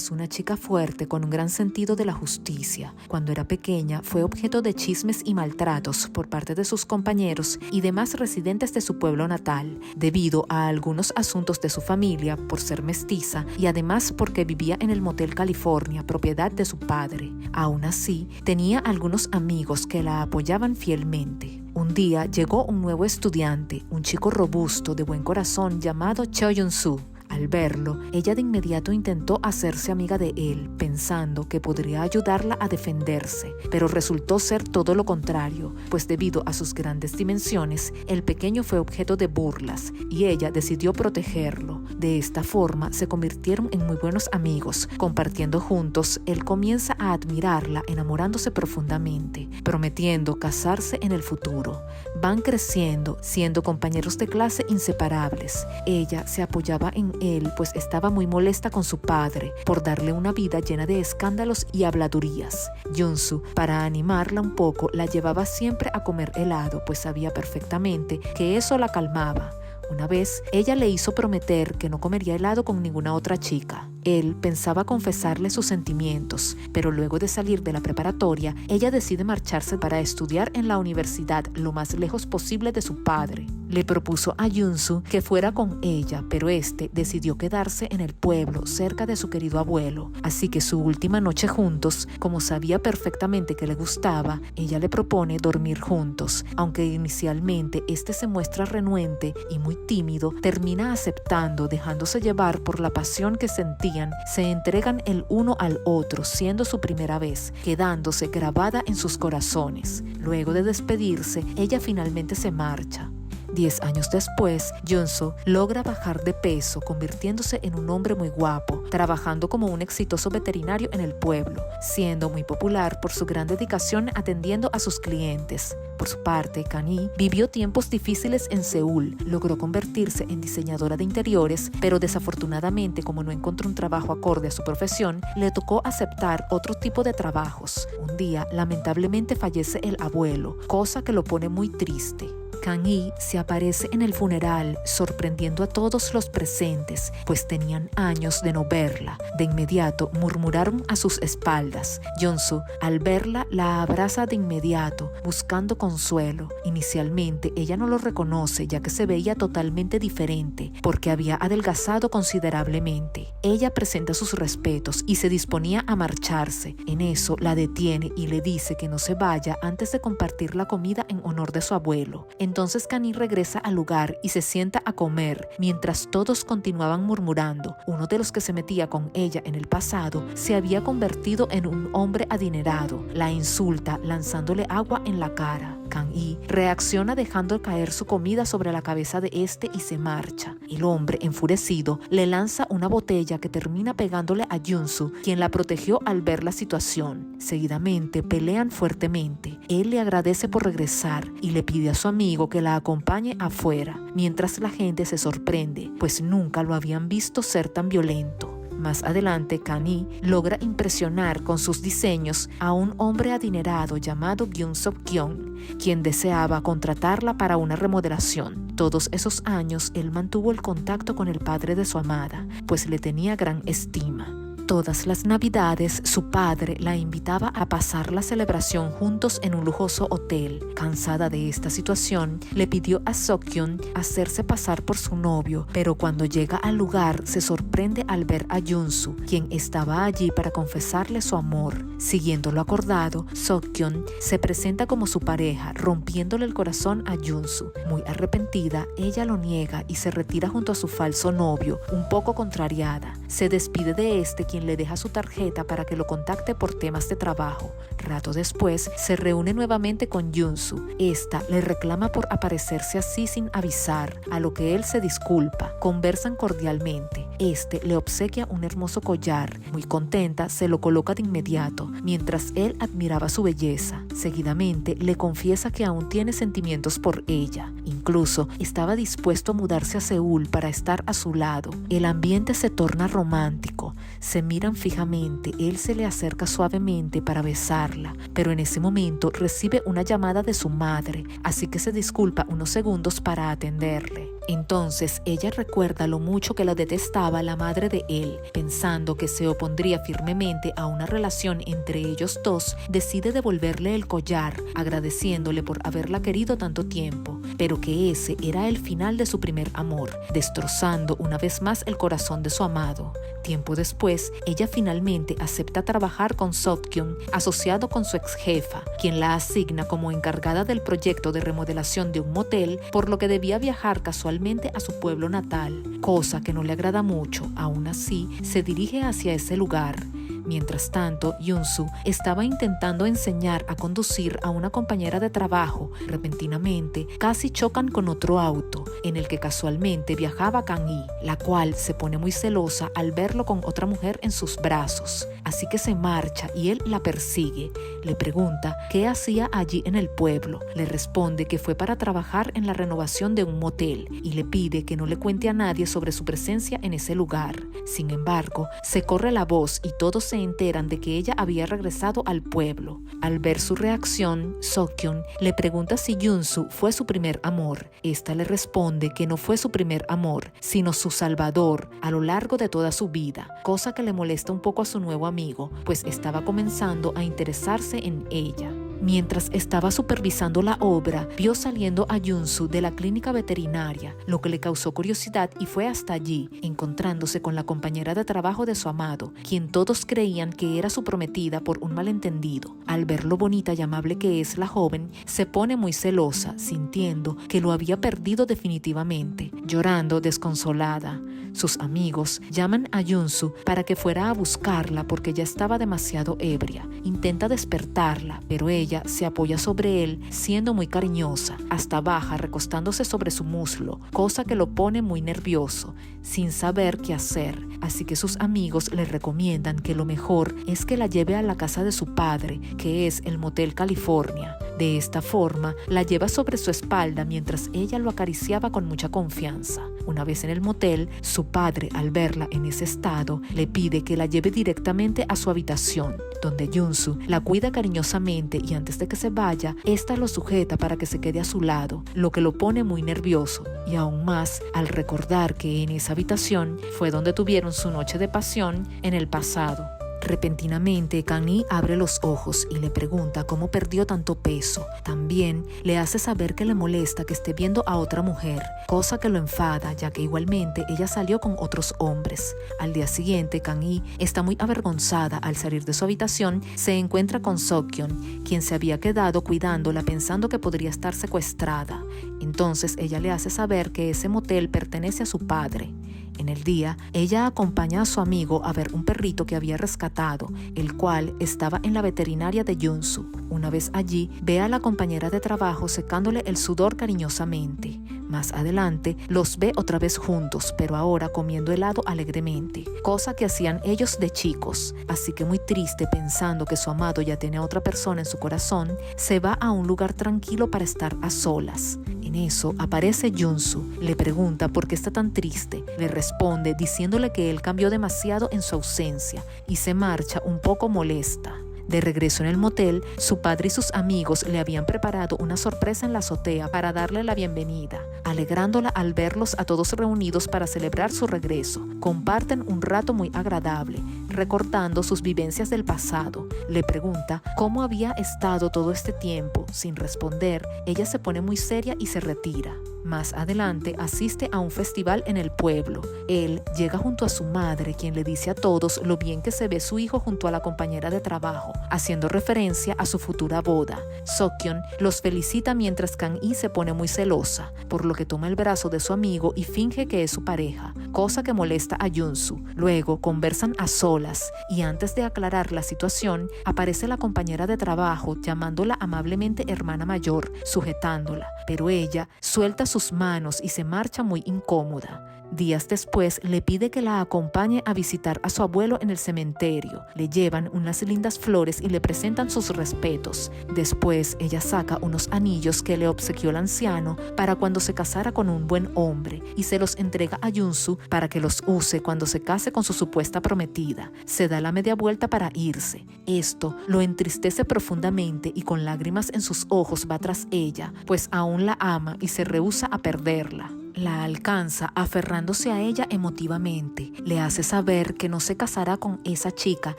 es una chica fuerte con un gran sentido de la justicia. Cuando era pequeña fue objeto de chismes y maltratos por parte de sus compañeros y demás residentes de su pueblo natal, debido a algunos asuntos de su familia por ser mestiza y además porque vivía en el Motel California, propiedad de su padre. Aún así, tenía algunos amigos que la apoyaban fielmente. Un día llegó un nuevo estudiante, un chico robusto de buen corazón llamado Cho Yun-soo. Al verlo, ella de inmediato intentó hacerse amiga de él, pensando que podría ayudarla a defenderse, pero resultó ser todo lo contrario, pues debido a sus grandes dimensiones, el pequeño fue objeto de burlas y ella decidió protegerlo. De esta forma, se convirtieron en muy buenos amigos. Compartiendo juntos, él comienza a admirarla, enamorándose profundamente, prometiendo casarse en el futuro. Van creciendo, siendo compañeros de clase inseparables. Ella se apoyaba en él, pues estaba muy molesta con su padre por darle una vida llena de escándalos y habladurías. Yun-soo, para animarla un poco, la llevaba siempre a comer helado, pues sabía perfectamente que eso la calmaba. Una vez, ella le hizo prometer que no comería helado con ninguna otra chica. Él pensaba confesarle sus sentimientos, pero luego de salir de la preparatoria, ella decide marcharse para estudiar en la universidad lo más lejos posible de su padre. Le propuso a Yun-soo que fuera con ella, pero este decidió quedarse en el pueblo, cerca de su querido abuelo. Así que su última noche juntos, como sabía perfectamente que le gustaba, ella le propone dormir juntos. Aunque inicialmente este se muestra renuente y muy tímido, termina aceptando, dejándose llevar por la pasión que sentían. Se entregan el uno al otro, siendo su primera vez, quedándose grabada en sus corazones. Luego de despedirse, ella finalmente se marcha. 10 años después, Yun-soo logra bajar de peso, convirtiéndose en un hombre muy guapo, trabajando como un exitoso veterinario en el pueblo, siendo muy popular por su gran dedicación atendiendo a sus clientes. Por su parte, Kan-hee vivió tiempos difíciles en Seúl, logró convertirse en diseñadora de interiores, pero desafortunadamente, como no encontró un trabajo acorde a su profesión, le tocó aceptar otro tipo de trabajos. Un día, lamentablemente fallece el abuelo, cosa que lo pone muy triste. Kan-hee se aparece en el funeral, sorprendiendo a todos los presentes, pues tenían años de no verla. De inmediato murmuraron a sus espaldas. Yun-soo, al verla, la abraza de inmediato, buscando consuelo. Inicialmente, ella no lo reconoce, ya que se veía totalmente diferente, porque había adelgazado considerablemente. Ella presenta sus respetos y se disponía a marcharse. En eso, la detiene y le dice que no se vaya antes de compartir la comida en honor de su abuelo. Entonces Kan-hee regresa al lugar y se sienta a comer, mientras todos continuaban murmurando. Uno de los que se metía con ella en el pasado se había convertido en un hombre adinerado. La insulta lanzándole agua en la cara. Kan-hee reacciona dejando caer su comida sobre la cabeza de este y se marcha. El hombre, enfurecido, le lanza una botella que termina pegándole a Yun-soo, quien la protegió al ver la situación. Seguidamente pelean fuertemente. Él le agradece por regresar y le pide a su amigo que la acompañe afuera, mientras la gente se sorprende, pues nunca lo habían visto ser tan violento. Más adelante, Kan-hee logra impresionar con sus diseños a un hombre adinerado llamado Kyung-sop-kyung, quien deseaba contratarla para una remodelación. Todos esos años, él mantuvo el contacto con el padre de su amada, pues le tenía gran estima. Todas las navidades, su padre la invitaba a pasar la celebración juntos en un lujoso hotel. Cansada de esta situación, le pidió a Seok-kyun hacerse pasar por su novio, pero cuando llega al lugar se sorprende al ver a Yun-soo, quien estaba allí para confesarle su amor. Siguiendo lo acordado, Seok-kyun se presenta como su pareja, rompiéndole el corazón a Yun-soo. Muy arrepentida, ella lo niega y se retira junto a su falso novio, un poco contrariada. Se despide de este, quien le deja su tarjeta para que lo contacte por temas de trabajo. Rato después, se reúne nuevamente con Yun-soo. Esta le reclama por aparecerse así sin avisar, a lo que él se disculpa. Conversan cordialmente. Este le obsequia un hermoso collar. Muy contenta, se lo coloca de inmediato, mientras él admiraba su belleza. Seguidamente, le confiesa que aún tiene sentimientos por ella. Incluso, estaba dispuesto a mudarse a Seúl para estar a su lado. El ambiente se torna romántico. Se miran fijamente, él se le acerca suavemente para besarla, pero en ese momento recibe una llamada de su madre, así que se disculpa unos segundos para atenderle. Entonces ella recuerda lo mucho que la detestaba la madre de él. Pensando que se opondría firmemente a una relación entre ellos dos, decide devolverle el collar, agradeciéndole por haberla querido tanto tiempo, pero que ese era el final de su primer amor, destrozando una vez más el corazón de su amado. Tiempo después, ella finalmente acepta trabajar con Sokkyun, asociado con su ex jefa, quien la asigna como encargada del proyecto de remodelación de un motel, por lo que debía viajar casualmente a su pueblo natal, cosa que no le agrada mucho. Aún así, se dirige hacia ese lugar. Mientras tanto, Yunsu estaba intentando enseñar a conducir a una compañera de trabajo. Repentinamente, casi chocan con otro auto, en el que casualmente viajaba Kang-hee, la cual se pone muy celosa al verlo con otra mujer en sus brazos. Así que se marcha y él la persigue. Le pregunta qué hacía allí en el pueblo. Le responde que fue para trabajar en la renovación de un motel y le pide que no le cuente a nadie sobre su presencia en ese lugar. Sin embargo, se corre la voz y todos se enteran de que ella había regresado al pueblo. Al ver su reacción, Sokkyun le pregunta si Yunsu fue su primer amor. Esta le responde que no fue su primer amor, sino su salvador a lo largo de toda su vida, cosa que le molesta un poco a su nuevo amigo, pues estaba comenzando a interesarse en ella. Mientras estaba supervisando la obra, vio saliendo a Yunsu de la clínica veterinaria, lo que le causó curiosidad y fue hasta allí, encontrándose con la compañera de trabajo de su amado, quien todos creían que era su prometida por un malentendido. Al ver lo bonita y amable que es la joven, se pone muy celosa, sintiendo que lo había perdido definitivamente, llorando desconsolada. Sus amigos llaman a Yunsu para que fuera a buscarla porque ya estaba demasiado ebria. Intenta despertarla, pero ella se apoya sobre él, siendo muy cariñosa, hasta baja recostándose sobre su muslo, cosa que lo pone muy nervioso, sin saber qué hacer. Así que sus amigos le recomiendan que lo mejor es que la lleve a la casa de su padre, que es el Motel California. De esta forma, la lleva sobre su espalda mientras ella lo acariciaba con mucha confianza. Una vez en el motel, su padre, al verla en ese estado, le pide que la lleve directamente a su habitación, donde Yunsu la cuida cariñosamente y antes de que se vaya, ésta lo sujeta para que se quede a su lado, lo que lo pone muy nervioso, y aún más al recordar que en esa habitación fue donde tuvieron su noche de pasión en el pasado. Repentinamente, Kang-hee abre los ojos y le pregunta cómo perdió tanto peso. También le hace saber que le molesta que esté viendo a otra mujer, cosa que lo enfada, ya que igualmente ella salió con otros hombres. Al día siguiente, Kang-hee está muy avergonzada. Al salir de su habitación, se encuentra con Sokkyun, quien se había quedado cuidándola pensando que podría estar secuestrada. Entonces ella le hace saber que ese motel pertenece a su padre. En el día, ella acompaña a su amigo a ver un perrito que había rescatado, el cual estaba en la veterinaria de Yunsu. Una vez allí, ve a la compañera de trabajo secándole el sudor cariñosamente. Más adelante, los ve otra vez juntos, pero ahora comiendo helado alegremente, cosa que hacían ellos de chicos. Así que muy triste, pensando que su amado ya tiene a otra persona en su corazón, se va a un lugar tranquilo para estar a solas. En eso aparece Yunsu, le pregunta por qué está tan triste, le responde diciéndole que él cambió demasiado en su ausencia y se marcha un poco molesta. De regreso en el motel, su padre y sus amigos le habían preparado una sorpresa en la azotea para darle la bienvenida, alegrándola al verlos a todos reunidos para celebrar su regreso. Comparten un rato muy agradable, recordando sus vivencias del pasado. Le pregunta cómo había estado todo este tiempo. Sin responder, ella se pone muy seria y se retira. Más adelante asiste a un festival en el pueblo. Él llega junto a su madre, quien le dice a todos lo bien que se ve su hijo junto a la compañera de trabajo, haciendo referencia a su futura boda. Sokkyun los felicita mientras Kang-hee se pone muy celosa, por lo que toma el brazo de su amigo y finge que es su pareja, cosa que molesta a Yunsu. Luego conversan a solas y antes de aclarar la situación, aparece la compañera de trabajo llamándola amablemente hermana mayor, sujetándola, pero ella suelta sus manos y se marcha muy incómoda. Días después le pide que la acompañe a visitar a su abuelo en el cementerio. Le llevan unas lindas flores y le presentan sus respetos. Después ella saca unos anillos que le obsequió el anciano para cuando se casara con un buen hombre y se los entrega a Yunsu para que los use cuando se case con su supuesta prometida. Se da la media vuelta para irse. Esto lo entristece profundamente y con lágrimas en sus ojos va tras ella, pues aún la ama y se rehúsa a perderla. La alcanza aferrándose a ella emotivamente, le hace saber que no se casará con esa chica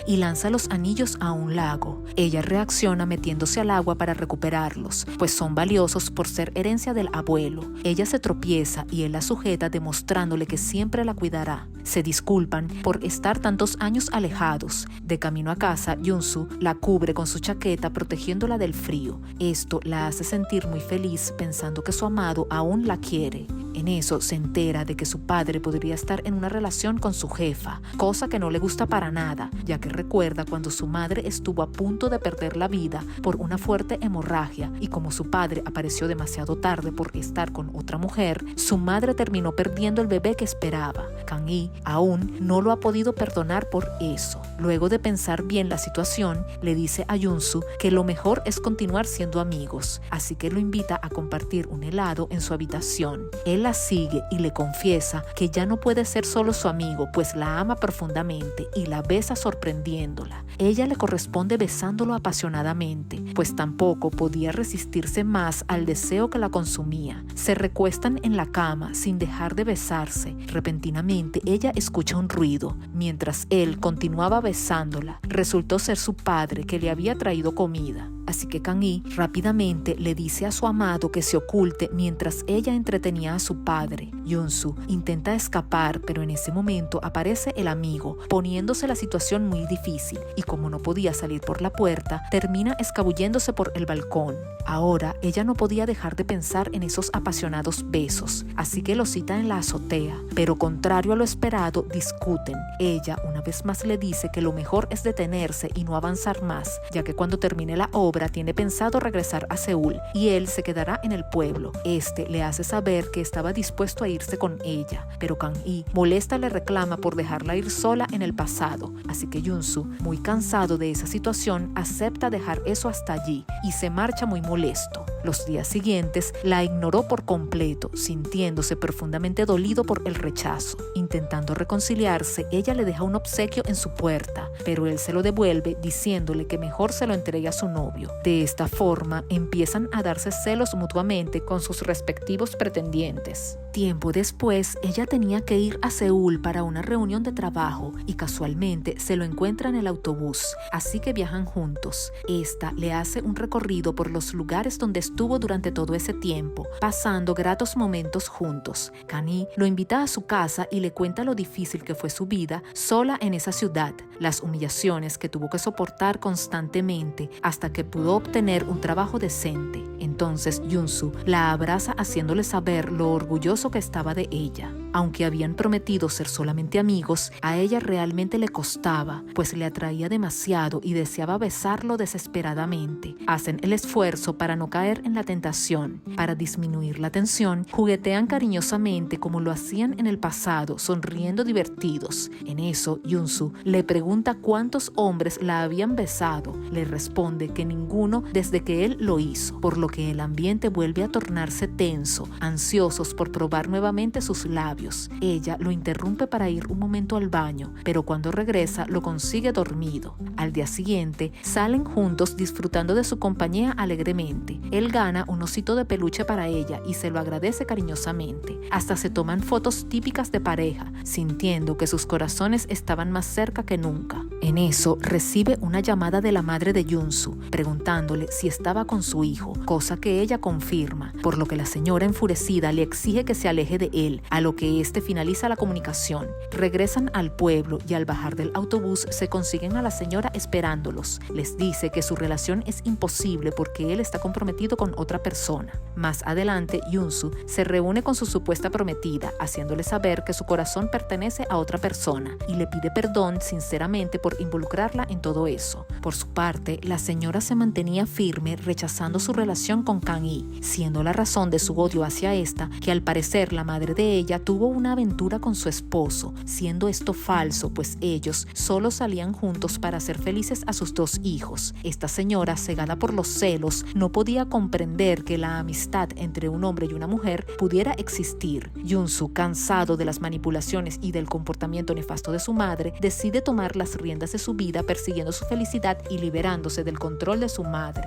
y lanza los anillos a un lago. Ella reacciona metiéndose al agua para recuperarlos, pues son valiosos por ser herencia del abuelo. Ella se tropieza y él la sujeta demostrándole que siempre la cuidará. Se disculpan por estar tantos años alejados. De camino a casa, Yunsu la cubre con su chaqueta protegiéndola del frío. Esto la hace sentir muy feliz pensando que su amado aún la quiere. En eso se entera de que su padre podría estar en una relación con su jefa, cosa que no le gusta para nada, ya que recuerda cuando su madre estuvo a punto de perder la vida por una fuerte hemorragia y como su padre apareció demasiado tarde por estar con otra mujer, su madre terminó perdiendo el bebé que esperaba. Kang-hee aún no lo ha podido perdonar por eso. Luego de pensar bien la situación, le dice a Yunsu que lo mejor es continuar siendo amigos, así que lo invita a compartir un helado en su habitación. Él la sigue y le confiesa que ya no puede ser solo su amigo, pues la ama profundamente y la besa sorprendiéndola. Ella le corresponde besándolo apasionadamente, pues tampoco podía resistirse más al deseo que la consumía. Se recuestan en la cama sin dejar de besarse. Repentinamente ella escucha un ruido. Mientras él continuaba besándola, resultó ser su padre que le había traído comida. Así que Kang-hee rápidamente le dice a su amado que se oculte mientras ella entretenía a su padre. Yunsu intenta escapar, pero en ese momento aparece el amigo, poniéndose la situación muy difícil, y como no podía salir por la puerta, termina escabulléndose por el balcón. Ahora ella no podía dejar de pensar en esos apasionados besos, así que lo cita en la azotea, pero contrario a lo esperado, discuten. Ella una vez más le dice que lo mejor es detenerse y no avanzar más, ya que cuando termine la obra tiene pensado regresar a Seúl y él se quedará en el pueblo. Este le hace saber que estaba dispuesto a irse con ella, pero Kang-hee molesta le reclama por dejarla ir sola en el pasado, así que Yunsu, muy cansado de esa situación, acepta dejar eso hasta allí y se marcha muy molesto. Los días siguientes la ignoró por completo, sintiéndose profundamente dolido por el rechazo. Intentando reconciliarse, ella le deja un obsequio en su puerta, pero él se lo devuelve diciéndole que mejor se lo entregue a su novio. De esta forma empiezan a darse celos mutuamente con sus respectivos pretendientes. Tiempo después, ella tenía que ir a Seúl para una reunión de trabajo y casualmente se lo encuentra en el autobús, así que viajan juntos. Esta le hace un recorrido por los lugares donde estuvo durante todo ese tiempo, pasando gratos momentos juntos. Kang-hee lo invita a su casa y le cuenta lo difícil que fue su vida sola en esa ciudad, las humillaciones que tuvo que soportar constantemente hasta que pudo obtener un trabajo decente. Entonces Yunsu la abraza haciéndole saber lo orgulloso que estaba de ella. Aunque habían prometido ser solamente amigos, a ella realmente le costaba, pues le atraía demasiado y deseaba besarlo desesperadamente. Hacen el esfuerzo para no caer en la tentación. Para disminuir la tensión, juguetean cariñosamente como lo hacían en el pasado, sonriendo divertidos. En eso, Yunsu le pregunta cuántos hombres la habían besado. Le responde que ninguno desde que él lo hizo, por lo que el ambiente vuelve a tornarse tenso, ansiosos por probar nuevamente sus labios. Ella lo interrumpe para ir un momento al baño, pero cuando regresa lo consigue dormido. Al día siguiente salen juntos disfrutando de su compañía alegremente. Él gana un osito de peluche para ella y se lo agradece cariñosamente. Hasta se toman fotos típicas de pareja, sintiendo que sus corazones estaban más cerca que nunca. En eso recibe una llamada de la madre de Yunsu, preguntándole si estaba con su hijo, cosa que ella confirma, por lo que la señora enfurecida le exige que se aleje de él, a lo que este finaliza la comunicación. Regresan al pueblo y al bajar del autobús se consiguen a la señora esperándolos. Les dice que su relación es imposible porque él está comprometido con otra persona. Más adelante, Yunsu se reúne con su supuesta prometida, haciéndole saber que su corazón pertenece a otra persona y le pide perdón sinceramente por involucrarla en todo eso. Por su parte, la señora se mantenía firme rechazando su relación con Kang-hee, siendo la razón de su odio hacia esta que al parecer la madre de ella tuvo una aventura con su esposo, siendo esto falso, pues ellos solo salían juntos para hacer felices a sus dos hijos. Esta señora, cegada por los celos, no podía comprender que la amistad entre un hombre y una mujer pudiera existir. Yunsu, cansado de las manipulaciones y del comportamiento nefasto de su madre, decide tomar las riendas de su vida persiguiendo su felicidad y liberándose del control de su madre.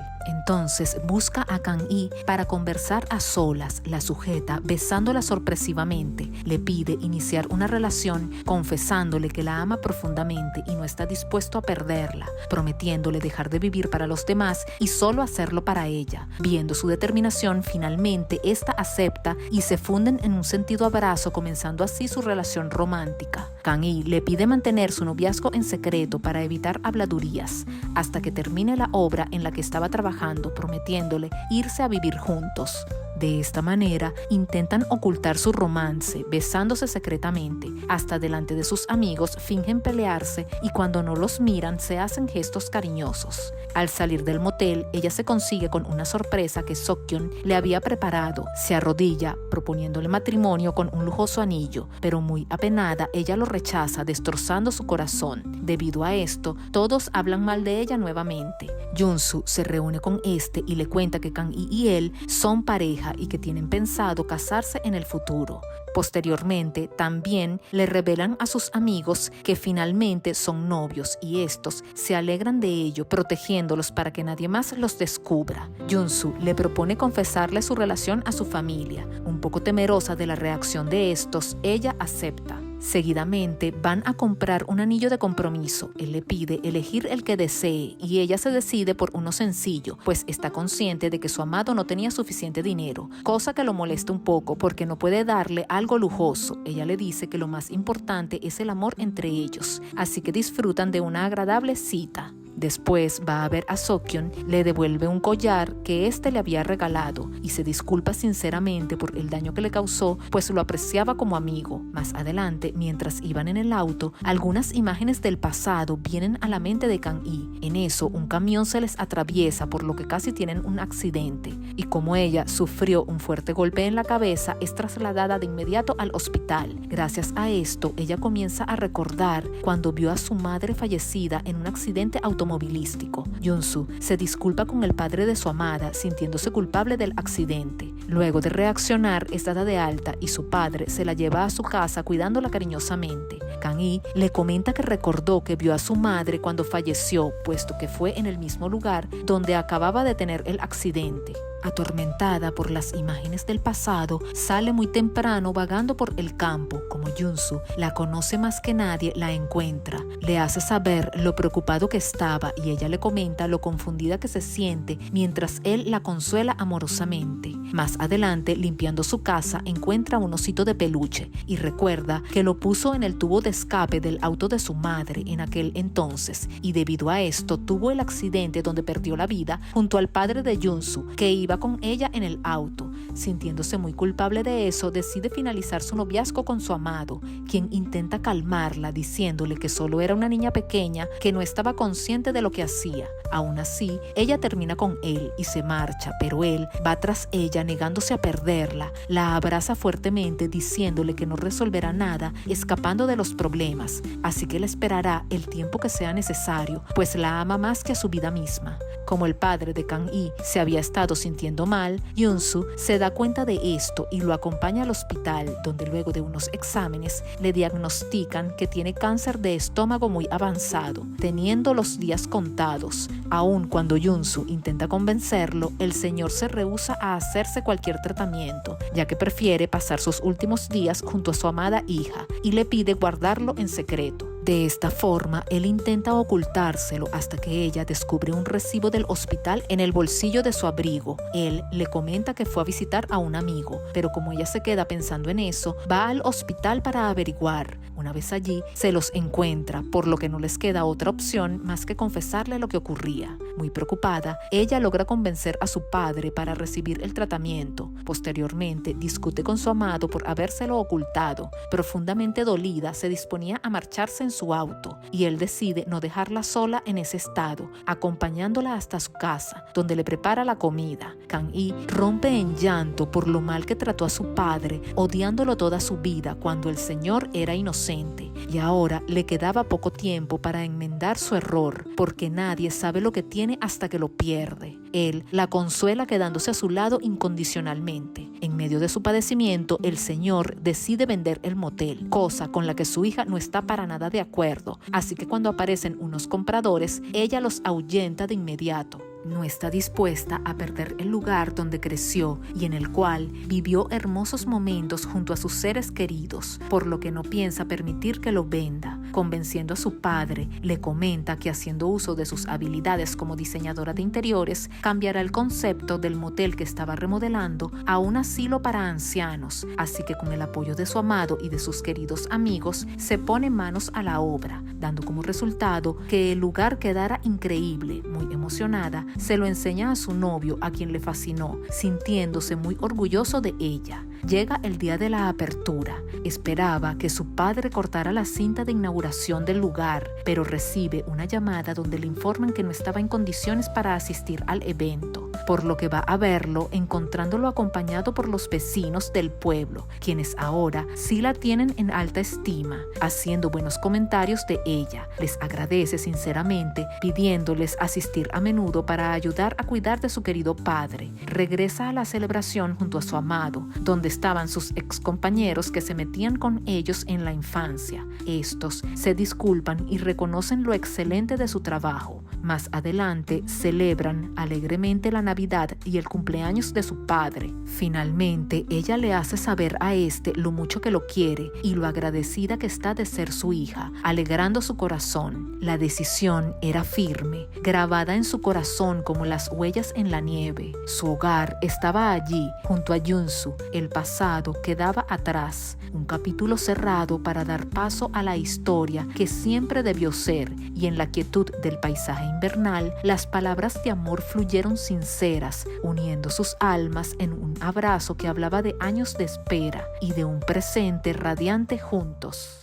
Entonces busca a Kang-hee para conversar a solas, la sujeta besándola sorpresivamente, le pide iniciar una relación confesándole que la ama profundamente y no está dispuesto a perderla, prometiéndole dejar de vivir para los demás y solo hacerlo para ella. Viendo su determinación, finalmente esta acepta y se funden en un sentido abrazo, comenzando así su relación romántica. Kang-hee le pide mantener su noviazgo en secreto para evitar habladurías, hasta que termine la obra en la que estaba trabajando, prometiéndole irse a vivir juntos. De esta manera, intentan ocultar su romance, besándose secretamente. Hasta delante de sus amigos fingen pelearse y cuando no los miran se hacen gestos cariñosos. Al salir del motel, ella se consigue con una sorpresa que Seokyeon le había preparado. Se arrodilla, proponiéndole matrimonio con un lujoso anillo, pero muy apenada, ella lo rechaza, destrozando su corazón. Debido a esto, todos hablan mal de ella nuevamente. Junsu se reúne con este y le cuenta que Kang-hee y él son pareja y que tienen pensado casarse en el futuro. Posteriormente, también le revelan a sus amigos que finalmente son novios y estos se alegran de ello, protegiéndolos para que nadie más los descubra. Junsu le propone confesarle su relación a su familia. Un poco temerosa de la reacción de estos, ella acepta. Seguidamente van a comprar un anillo de compromiso. Él le pide elegir el que desee y ella se decide por uno sencillo, pues está consciente de que su amado no tenía suficiente dinero, cosa que lo molesta un poco porque no puede darle algo lujoso. Ella le dice que lo más importante es el amor entre ellos, así que disfrutan de una agradable cita. Después va a ver a Seokyeon, le devuelve un collar que éste le había regalado y se disculpa sinceramente por el daño que le causó, pues lo apreciaba como amigo. Más adelante, mientras iban en el auto, algunas imágenes del pasado vienen a la mente de Kang-hee. En eso, un camión se les atraviesa, por lo que casi tienen un accidente. Y como ella sufrió un fuerte golpe en la cabeza, es trasladada de inmediato al hospital. Gracias a esto, ella comienza a recordar cuando vio a su madre fallecida en un accidente automovilístico. Junsu se disculpa con el padre de su amada, sintiéndose culpable del accidente. Luego de reaccionar, es dada de alta y su padre se la lleva a su casa cuidándola cariñosamente. Kang-hee le comenta que recordó que vio a su madre cuando falleció, puesto que fue en el mismo lugar donde acababa de tener el accidente. Atormentada por las imágenes del pasado, sale muy temprano vagando por el campo. Como Junsu la conoce más que nadie, la encuentra. Le hace saber lo preocupado que estaba y ella le comenta lo confundida que se siente mientras él la consuela amorosamente. Más adelante, limpiando su casa, encuentra un osito de peluche y recuerda que lo puso en el tubo de escape del auto de su madre en aquel entonces y debido a esto tuvo el accidente donde perdió la vida junto al padre de Junsu, que iba con ella en el auto. Sintiéndose muy culpable de eso, decide finalizar su noviazgo con su amado, quien intenta calmarla diciéndole que solo era una niña pequeña que no estaba consciente de lo que hacía. Aún así, ella termina con él y se marcha, pero él va tras ella negándose a perderla. La abraza fuertemente diciéndole que no resolverá nada escapando de los problemas, así que le esperará el tiempo que sea necesario, pues la ama más que a su vida misma. Como el padre de Kang-hee se había estado sintiendo mal, Junsu se da cuenta de esto y lo acompaña al hospital, donde luego de unos exámenes le diagnostican que tiene cáncer de estómago muy avanzado, teniendo los días contados. Aun cuando Junsu intenta convencerlo, el señor se rehúsa a hacerse cualquier tratamiento, ya que prefiere pasar sus últimos días junto a su amada hija y le pide guardarlo en secreto. De esta forma, él intenta ocultárselo hasta que ella descubre un recibo del hospital en el bolsillo de su abrigo. Él le comenta que fue a visitar a un amigo, pero como ella se queda pensando en eso, va al hospital para averiguar. Una vez allí, se los encuentra, por lo que no les queda otra opción más que confesarle lo que ocurría. Muy preocupada, ella logra convencer a su padre para recibir el tratamiento. Posteriormente, discute con su amado por habérselo ocultado. Profundamente dolida, se disponía a marcharse en su auto y él decide no dejarla sola en ese estado, acompañándola hasta su casa, donde le prepara la comida. Kang-hee rompe en llanto por lo mal que trató a su padre, odiándolo toda su vida cuando el señor era inocente, y ahora le quedaba poco tiempo para enmendar su error, porque nadie sabe lo que tiene hasta que lo pierde. Él la consuela quedándose a su lado incondicionalmente. En medio de su padecimiento, el señor decide vender el motel, cosa con la que su hija no está para nada de acuerdo, así que cuando aparecen unos compradores, ella los ahuyenta de inmediato. No está dispuesta a perder el lugar donde creció y en el cual vivió hermosos momentos junto a sus seres queridos, por lo que no piensa permitir que lo venda. Convenciendo a su padre, le comenta que haciendo uso de sus habilidades como diseñadora de interiores, cambiará el concepto del motel que estaba remodelando a un asilo para ancianos, así que con el apoyo de su amado y de sus queridos amigos, se pone manos a la obra, dando como resultado que el lugar quedara increíble. Muy emocionada, se lo enseña a su novio, a quien le fascinó, sintiéndose muy orgulloso de ella. Llega el día de la apertura. Esperaba que su padre cortara la cinta de inauguración del lugar, pero recibe una llamada donde le informan que no estaba en condiciones para asistir al evento, por lo que va a verlo, encontrándolo acompañado por los vecinos del pueblo, quienes ahora sí la tienen en alta estima, haciendo buenos comentarios de ella. Les agradece sinceramente, pidiéndoles asistir a menudo para ayudar a cuidar de su querido padre. Regresa a la celebración junto a su amado, donde estaban sus excompañeros que se metían con ellos en la infancia. Estos se disculpan y reconocen lo excelente de su trabajo. Más adelante celebran alegremente la Navidad y el cumpleaños de su padre. Finalmente, ella le hace saber a este lo mucho que lo quiere y lo agradecida que está de ser su hija, alegrando su corazón. La decisión era firme, grabada en su corazón como las huellas en la nieve. Su hogar estaba allí, junto a Yunsu. El pasado quedaba atrás, un capítulo cerrado para dar paso a la historia que siempre debió ser, y en la quietud del paisaje invernal, las palabras de amor fluyeron sinceras, uniendo sus almas en un abrazo que hablaba de años de espera y de un presente radiante juntos.